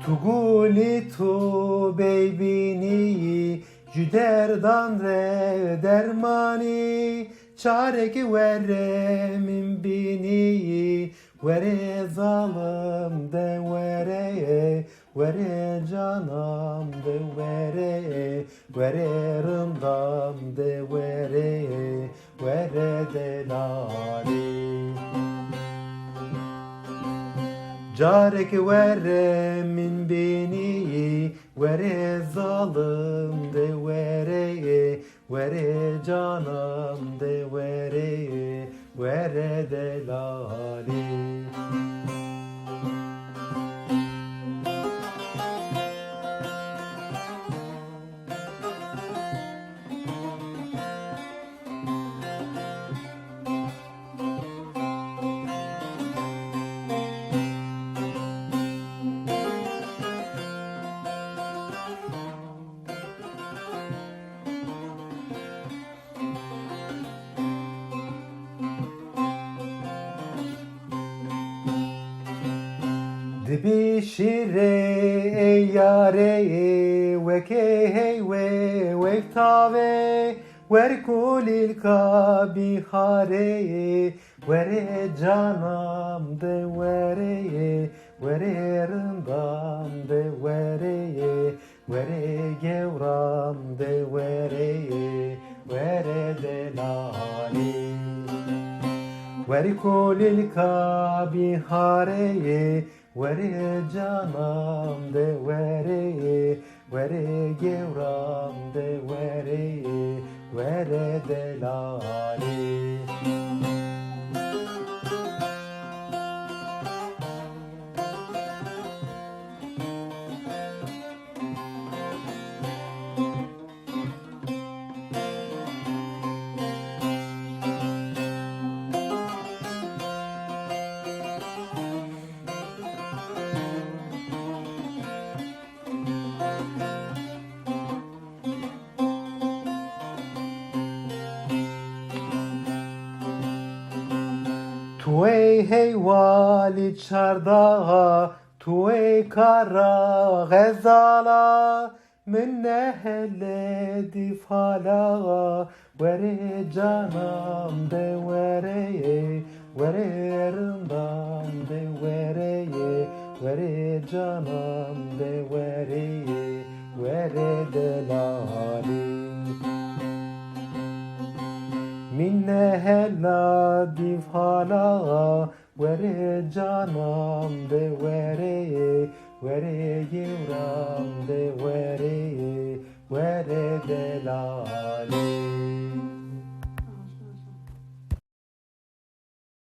تقولي تو beybini Cüderdan re dermani Çarek vere min bini Vere zalim de vere Vere canam de vere Vere rındam de vere Vere delali Carek vere min beni Vere zalim de vere Vere canam de vere Vere delali Dibi şire yare veke hey ve vektave ver kulil kabi hare vere canam de vere vere rındam de vere vere gevram de vere vere delali veri kulil kabi hare vere canam de vere vere gevram de vere vere delali Tu ey heyvali çardağa, tu ey kara gazala, minne hele difala, vere canam de vere, vere rındam de vere, vere canam de vere, vere delali. Minne hella divhala vere canam de vere vere yevram de vere vere delali